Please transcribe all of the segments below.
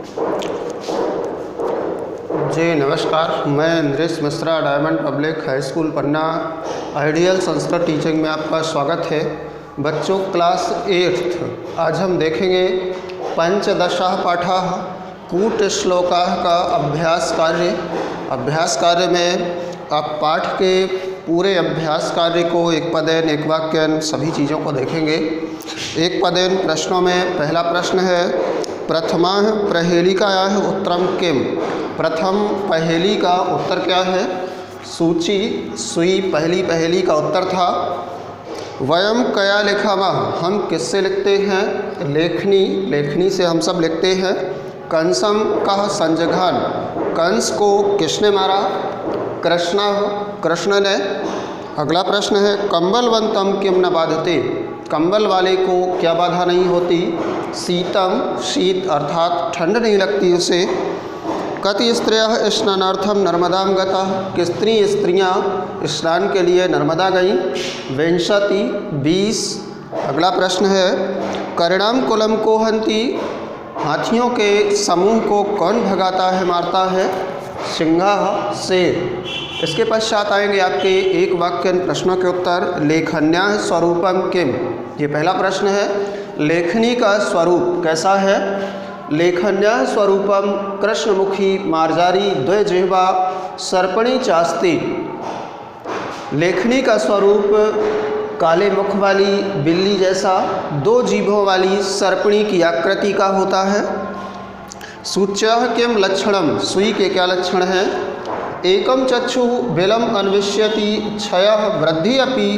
जी नमस्कार, मैं Naresh Mishra diamond public high school Panna ideal Sanskrit teaching में आपका स्वागत है। बच्चों क्लास 8th आज हम देखेंगे पंचदशः पाठः कूटश्लोकाः का अभ्यास कार्य में आप पाठ के पूरे अभ्यास कार्य को एक पदेन एक वाक्यन सभी चीज़ों को देखेंगे। एक पदेन प्रश्नों में पहला प्रश्न है प्रथमाः प्रहेलिकायाः उत्तरं किम्। प्रथम पहेली का उत्तर क्या है। सूची सुई पहली का उत्तर था। वयम कया लिखामः हम किससे लिखते हैं। लेखनी से हम सब लिखते हैं। कंसम कः संजघान कंस को किसने मारा। कृष्ण ने। अगला प्रश्न है कंबलवंतम किम न बाधते कंबल वाले को क्या बाधा नहीं होती। शीतम शीत अर्थात ठंड नहीं लगती उसे। कति स्त्रियः स्नानार्थम नर्मदां गताः कितनी स्त्रियां स्नान के लिए नर्मदा गईं। 20 अगला प्रश्न है करिणाम कुलम को हंति हाथियों के समूह को कौन भगाता है मारता है। सिंहः शेर। इसके पश्चात आएंगे आपके एक वाक्यन प्रश्नों के उत्तर। लेखन्याः स्वरूपम किम। ये पहला प्रश्न है लेखनी का स्वरूप कैसा है। लेखन्याः स्वरूपम कृष्णमुखी मार्जारी द्विजिह्वा सर्पणी चास्ति। लेखनी का स्वरूप काले मुख वाली बिल्ली जैसा दो जीभों वाली सर्पणी की आकृति का होता है। सूच्यः किम लक्षणम सुई के क्या लक्षण हैं। एकम चक्षु बिलम अन्विष्यति क्षयः वृद्धि अपि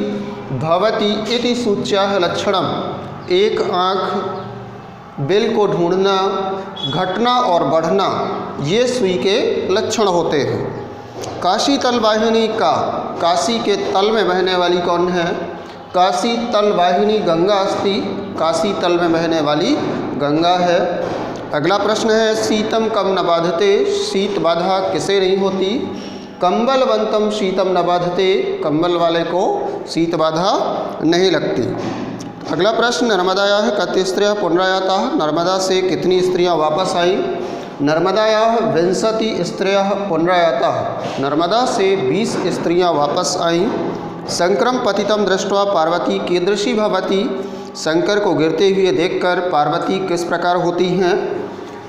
भवति इति सूच्यः लक्षणम। एक आँख बिल को ढूंढना घटना और बढ़ना ये सुई के लक्षण होते हैं। काशी तल वाहिनी का काशी के तल में बहने वाली कौन है। काशी तल वाहिनी गंगा अस्ति काशी तल में बहने वाली गंगा है। अगला प्रश्न है शीतम कम न बाधते शीत बाधा किसे नहीं होती। कंबलवंतम शीतम न बाधते कंबल वाले को शीत बाधा नहीं लगती। अगला प्रश्न नर्मदायाः कति स्त्रियः पुनरायाताः नर्मदा से कितनी स्त्रियां वापस आईं। नर्मदायाः 20 स्त्रियः पुनरायाताः नर्मदा से 20 स्त्रियां वापस आईं। शंकरम पतितम दृष्ट्वा पार्वती कीदृशी भवति। शंकर को गिरते हुए देखकर पार्वती किस प्रकार होती हैं।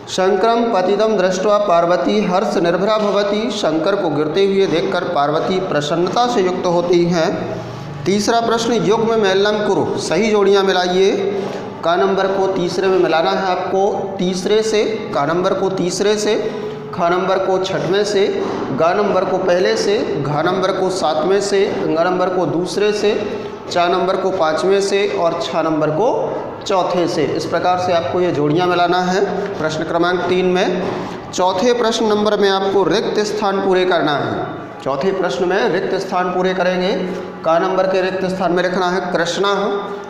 शंकरम पतितम दृष्ट्वा पार्वती हर्ष निर्भरा भवति शंकर को गिरते हुए देखकर पार्वती प्रसन्नता से युक्त होती हैं। तीसरा प्रश्न युग्म में मेलनम कुरु सही जोड़ियाँ मिलाइए। का नंबर को तीसरे में मिलाना है आपको तीसरे से। का नंबर को तीसरे से। खा नंबर को छठवें से। गा नंबर को पहले से। घा नंबर को सातवें से। ग नंबर को दूसरे से। चा नंबर को पाँचवें से और छः नंबर को चौथे से। इस प्रकार से आपको ये जोड़ियाँ मिलाना है। प्रश्न क्रमांक 3 में चौथे प्रश्न नंबर में आपको रिक्त स्थान पूरे करना है। चौथे प्रश्न में रिक्त स्थान पूरे करेंगे। का नंबर के रिक्त स्थान में लिखना है कृष्णा।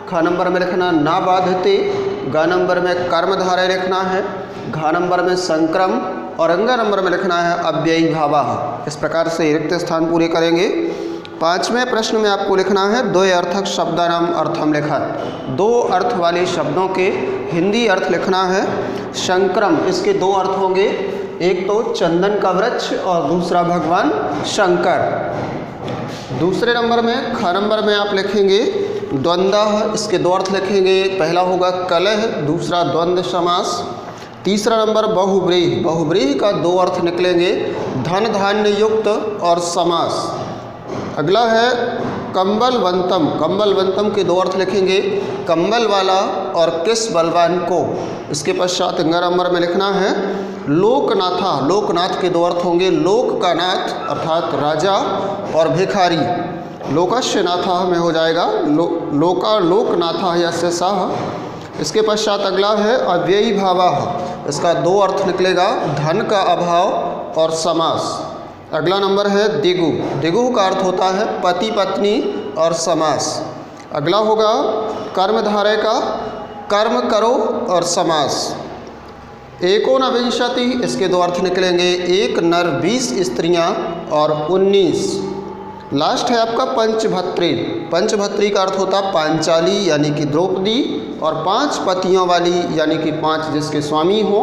खा नंबर में लिखना ना बाधते। गा नंबर में कर्मधारय लिखना है। घा नंबर में संक्रम और अंगा नंबर में लिखना है अव्ययी भावः। इस प्रकार से रिक्त स्थान पूरे करेंगे। 5वें प्रश्न में आपको लिखना है द्वय अर्थक शब्दानाम अर्थम लिखत। 2 अर्थ वाले शब्दों के हिंदी अर्थ लिखना है। शंकरम इसके 2 अर्थ होंगे। एक तो चंदन का वृक्ष और दूसरा भगवान शंकर। दूसरे नंबर में ख नंबर में आप लिखेंगे द्वंद्व इसके 2 अर्थ लिखेंगे। पहला होगा कलह दूसरा द्वंद्व समास। तीसरा नंबर बहुब्रीहि का 2 अर्थ निकलेंगे धन धान्य युक्त और समास। अगला है कंबलवंतम के 2 अर्थ लिखेंगे कंबल वाला और किस बलवान को। इसके पश्चात नंबर में लिखना है लोकनाथ के 2 अर्थ होंगे लोक का नाथ अर्थात राजा और भिखारी। लोकस्य नाथः में हो जाएगा लोकनाथः यस्य सः। इसके पश्चात अगला है अव्ययी भावः इसका 2 अर्थ निकलेगा धन का अभाव और समास। अगला नंबर है दिगु का अर्थ होता है पति पत्नी और समास। अगला होगा कर्मधारय का कर्म करो और समास। एकोनविंशति इसके 2 अर्थ निकलेंगे एक नर 20 स्त्रियां और 19। लास्ट है आपका पंचभत्री का अर्थ होता पांचाली यानी कि द्रौपदी और 5 पतियों वाली यानी कि 5 जिसके स्वामी हो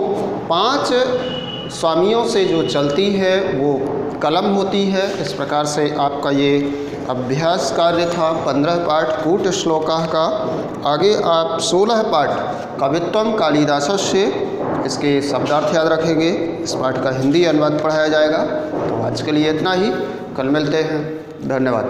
5 स्वामियों से जो चलती है वो कलम होती है। इस प्रकार से आपका ये अभ्यास कार्य था 15 पाठ कूट श्लोकाः का। आगे आप 16 पाठ कवित्वम कालिदासस्य, इसके शब्दार्थ याद रखेंगे। इस पाठ का हिंदी अनुवाद पढ़ाया जाएगा। तो आज के लिए इतना ही, कल मिलते हैं। धन्यवाद।